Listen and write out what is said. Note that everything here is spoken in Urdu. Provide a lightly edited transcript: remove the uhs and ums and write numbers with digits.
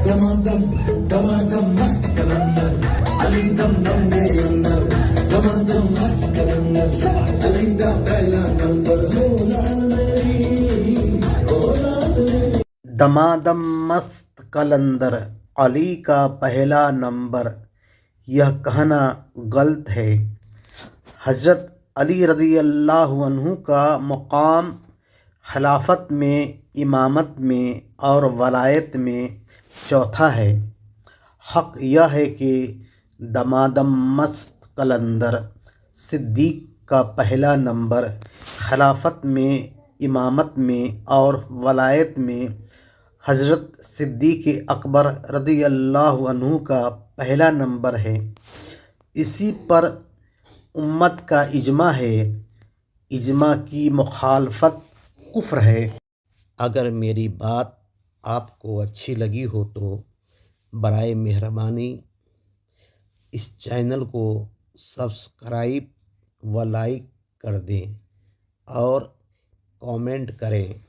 دمادم دمادم مست کلندر علی دم دم دے اندر دمادم مست کلندر علی دا پہلا نمبر دمادم مست قلندر علی کا پہلا نمبر، یہ کہنا غلط ہے۔ حضرت علی رضی اللہ عنہ کا مقام خلافت میں، امامت میں اور ولایت میں چوتھا ہے۔ حق یہ ہے کہ دمادم مست قلندر صدیق کا پہلا نمبر، خلافت میں، امامت میں اور ولایت میں حضرت صدیق اکبر رضی اللہ عنہ کا پہلا نمبر ہے۔ اسی پر امت کا اجماع ہے۔ اجماع کی مخالفت کفر ہے۔ اگر میری بات آپ کو اچھی لگی ہو تو برائے مہربانی اس چینل کو سبسکرائب و لائک کر دیں اور کامنٹ کریں۔